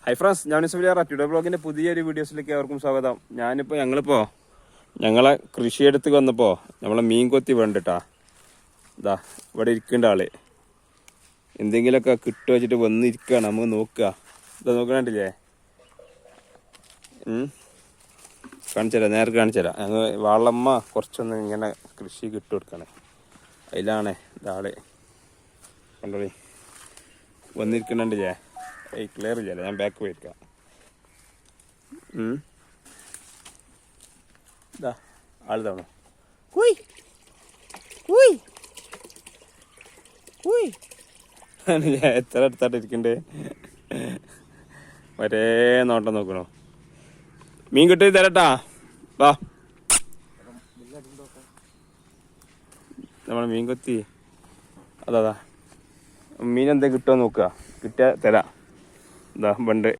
Hi friends, ഞാൻ today ബ്ലോഗിന്റെ പുതിയൊരു വീഡിയോസിലേക്ക് അവർക്കും സ്വാഗതം. ഞങ്ങളെ കൃഷിയെടുത്ത് വന്നപ്പോൾ നമ്മളെ മീൻ കൊത്തി വേണ്ടിട്ടാ ഇതാ ഇവിടെ ഇരിക്കേണ്ട ആള് എന്തെങ്കിലുമൊക്കെ കിട്ടുക വെച്ചിട്ട് വന്നിരിക്കുകയാണ്. നമുക്ക് നോക്കുക. ഇതാ നോക്കണില്ലേ, കാണിച്ചുതരാം, നേരെ കാണിച്ചുതരാം. ഞങ്ങൾ വാളമ്മ കുറച്ചൊന്ന് ഇങ്ങനെ കൃഷി കിട്ടു കൊടുക്കണേ. അതിലാണ് ഇതാള് കണ്ടോളി വന്നിരിക്കണില്ലേ. ക്ലിയർ ഇല്ലല്ലേ, ഞാൻ ബാക്ക് പോയിരിക്കാം. ഇതാ ആള് തവണ എത്ര അടുത്തായിട്ട് ഇരിക്കണ്ടേ. ഒരേ നോട്ടം നോക്കണോ. മീൻ കിട്ടി തരട്ടാ, വാ. നമ്മളെ മീൻ കൊത്തി അതാ മീൻ എന്താ കിട്ടുമോ നോക്കുക. കിട്ടിയാ തരാം. ഇതാ ബണ്ട്